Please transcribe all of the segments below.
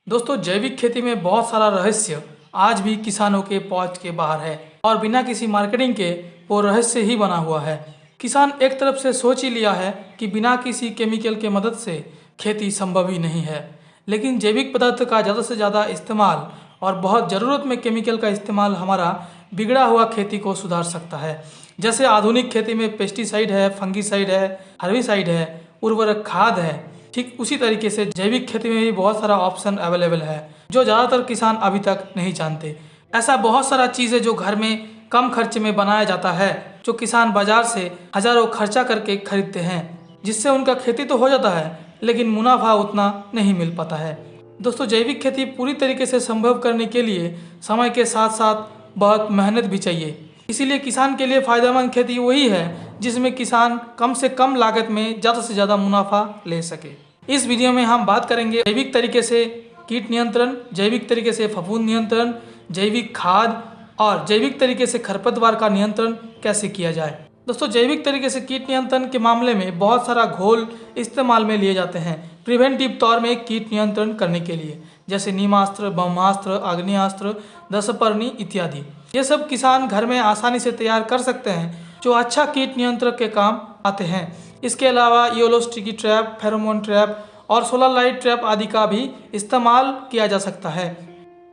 दोस्तों, जैविक खेती में बहुत सारा रहस्य आज भी किसानों के पहुंच के बाहर है और बिना किसी मार्केटिंग के वो रहस्य ही बना हुआ है। किसान एक तरफ से सोच ही लिया है कि बिना किसी केमिकल के मदद से खेती संभव ही नहीं है, लेकिन जैविक पदार्थ का ज़्यादा से ज़्यादा इस्तेमाल और बहुत ज़रूरत में केमिकल का इस्तेमाल हमारा बिगड़ा हुआ खेती को सुधार सकता है। जैसे आधुनिक खेती में पेस्टिसाइड है, फंगिसाइड है, हर्बिसाइड है, उर्वरक खाद है, ठीक उसी तरीके से जैविक खेती में भी बहुत सारा ऑप्शन अवेलेबल है जो ज़्यादातर किसान अभी तक नहीं जानते। ऐसा बहुत सारा चीज़ है जो घर में कम खर्च में बनाया जाता है, जो किसान बाजार से हजारों खर्चा करके खरीदते हैं, जिससे उनका खेती तो हो जाता है लेकिन मुनाफा उतना नहीं मिल पाता है। दोस्तों, जैविक खेती पूरी तरीके से संभव करने के लिए समय के साथ साथ बहुत मेहनत भी चाहिए। इसीलिए किसान के लिए फ़ायदेमंद खेती वही है जिसमें किसान कम से कम लागत में ज़्यादा से ज़्यादा मुनाफा ले सके। इस वीडियो में हम बात करेंगे जैविक तरीके से कीट नियंत्रण, जैविक तरीके से फफूंद नियंत्रण, जैविक खाद और जैविक तरीके से खरपतवार का नियंत्रण कैसे किया जाए। दोस्तों, जैविक तरीके से कीट नियंत्रण के मामले में बहुत सारा घोल इस्तेमाल में लिए जाते हैं प्रिवेंटिव तौर में कीट नियंत्रण करने के लिए, जैसे नीमास्त्र, ब्रह्मास्त्र, आग्नेयास्त्र, दशपर्णी इत्यादि। ये सब किसान घर में आसानी से तैयार कर सकते हैं जो अच्छा कीट नियंत्रण के काम आते हैं। इसके अलावा yellow sticky trap, pheromone trap और सोलर लाइट ट्रैप आदि का भी इस्तेमाल किया जा सकता है।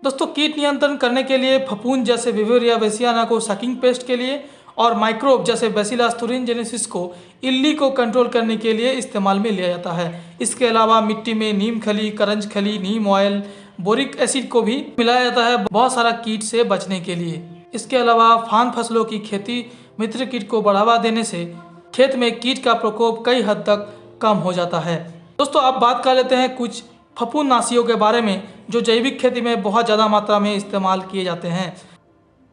दोस्तों, कीट नियंत्रण करने के लिए फफूंद जैसे विवेरिया बेसियाना को सकिंग पेस्ट के लिए और माइक्रोब जैसे बैसिलस thuringiensis को इल्ली को कंट्रोल करने के लिए इस्तेमाल में लिया जाता है। इसके अलावा मिट्टी में नीम खली, करंज खली, नीम ऑयल, बोरिक एसिड को भी मिलाया जाता है बहुत सारा कीट से बचने के लिए। इसके अलावा फान फसलों की खेती मित्र कीट को बढ़ावा देने से खेत में कीट का प्रकोप कई हद तक कम हो जाता है। दोस्तों, अब बात कर लेते हैं कुछ फफूंदनाशियों के बारे में जो जैविक खेती में बहुत ज़्यादा मात्रा में इस्तेमाल किए जाते हैं।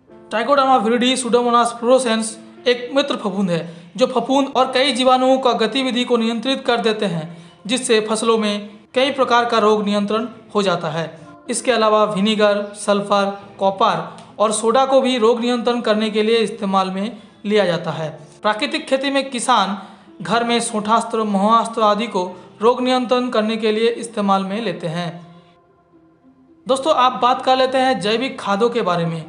ट्राइकोडर्मा विरिडी सुडोमोनास फ्लोरोसेंस एक मित्र फफूंद है जो फफूंद और कई जीवाणुओं का गतिविधि को नियंत्रित कर देते हैं, जिससे फसलों में कई प्रकार का रोग नियंत्रण हो जाता है। इसके अलावा विनीगर, सल्फर, कॉपर और सोडा को भी रोग नियंत्रण करने के लिए इस्तेमाल में लिया जाता है। प्राकृतिक खेती में किसान घर में सोंठास्त्र, महोस्त्र आदि को रोग नियंत्रण करने के लिए इस्तेमाल में लेते हैं। दोस्तों, आप बात कर लेते हैं जैविक खादों के बारे में।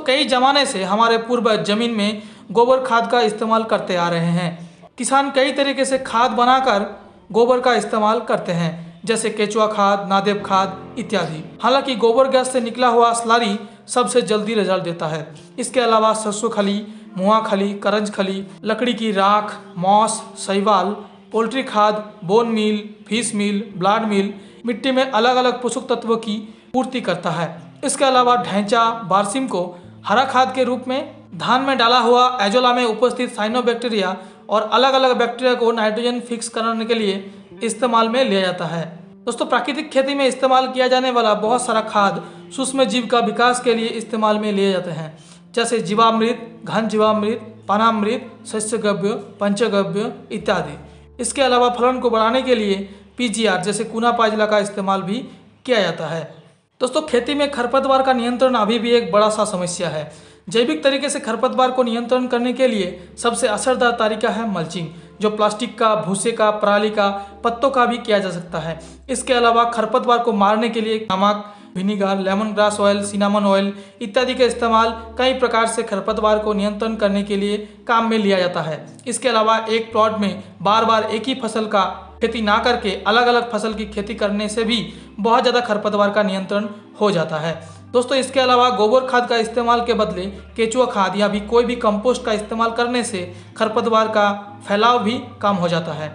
कई जमाने से हमारे पूर्वज जमीन में गोबर खाद का इस्तेमाल करते आ रहे हैं। किसान कई तरीके से खाद बनाकर गोबर का इस्तेमाल करते हैं, जैसे केचुआ खाद, नादेब खाद इत्यादि। हालांकि गोबर गैस से निकला हुआ स्लरी सबसे जल्दी रिजल्ट देता है। इसके अलावा सरसों खली, मुआ खली, करंज खली, लकड़ी की राख, मॉस, शैवाल, पोल्ट्री खाद, बोन मील, फिश मील, ब्लड मील मिट्टी में अलग अलग पोषक तत्वों की पूर्ति करता है। इसके अलावा ढैंचा, बारसिम को हरा खाद के रूप में, धान में डाला हुआ एजोला में उपस्थित साइनोबैक्टीरिया और अलग अलग बैक्टीरिया को नाइट्रोजन फिक्स करने के लिए इस्तेमाल में लिया जाता है। दोस्तों, प्राकृतिक खेती में इस्तेमाल किया जाने वाला बहुत सारा खाद सूक्ष्म जीव का विकास के लिए इस्तेमाल में लिए जाते हैं, जैसे जीवामृत, घन जीवामृत, पानामृत, शस्यगव्य, पंचगव्य इत्यादि। इसके अलावा फलन को बढ़ाने के लिए पीजीआर जैसे कूना पाजला का इस्तेमाल भी किया जाता है। दोस्तों, खेती में खरपतवार का नियंत्रण अभी भी एक बड़ा सा समस्या है। जैविक तरीके से खरपतवार को नियंत्रण करने के लिए सबसे असरदार तरीका है मल्चिंग, जो प्लास्टिक का, भूसे का, पराली का, पत्तों का भी किया जा सकता है। इसके अलावा खरपतवार को मारने के लिए नमक, vinegar, lemon grass oil, cinnamon oil इत्यादि का इस्तेमाल कई प्रकार से खरपतवार को नियंत्रण करने के लिए काम में लिया जाता है। इसके अलावा एक प्लॉट में बार बार एक ही फसल का खेती ना करके अलग अलग फसल की खेती करने से भी बहुत ज़्यादा खरपतवार का नियंत्रण हो जाता है। दोस्तों, इसके अलावा गोबर खाद का इस्तेमाल के बदले केचुआ खाद या भी कोई भी कंपोस्ट का इस्तेमाल करने से खरपतवार का फैलाव भी कम हो जाता है।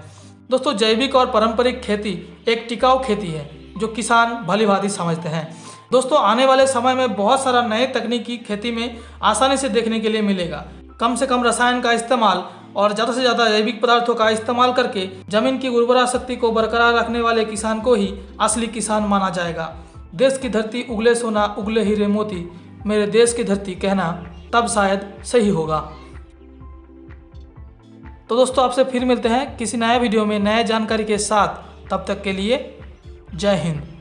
दोस्तों, जैविक और पारंपरिक खेती एक टिकाऊ खेती है जो किसान भली भांति समझते हैं। दोस्तों, आने वाले समय में बहुत सारा नए तकनीकी खेती में आसानी से देखने के लिए मिलेगा। कम से कम रसायन का इस्तेमाल और ज़्यादा से ज़्यादा जैविक पदार्थों का इस्तेमाल करके जमीन की उर्वरा शक्ति को बरकरार रखने वाले किसान को ही असली किसान माना जाएगा। देश की धरती उगले सोना, उगले हीरे मोती, मेरे देश की धरती कहना तब शायद सही होगा। तो दोस्तों, आपसे फिर मिलते हैं किसी नए वीडियो में नए जानकारी के साथ। तब तक के लिए जय हिंद।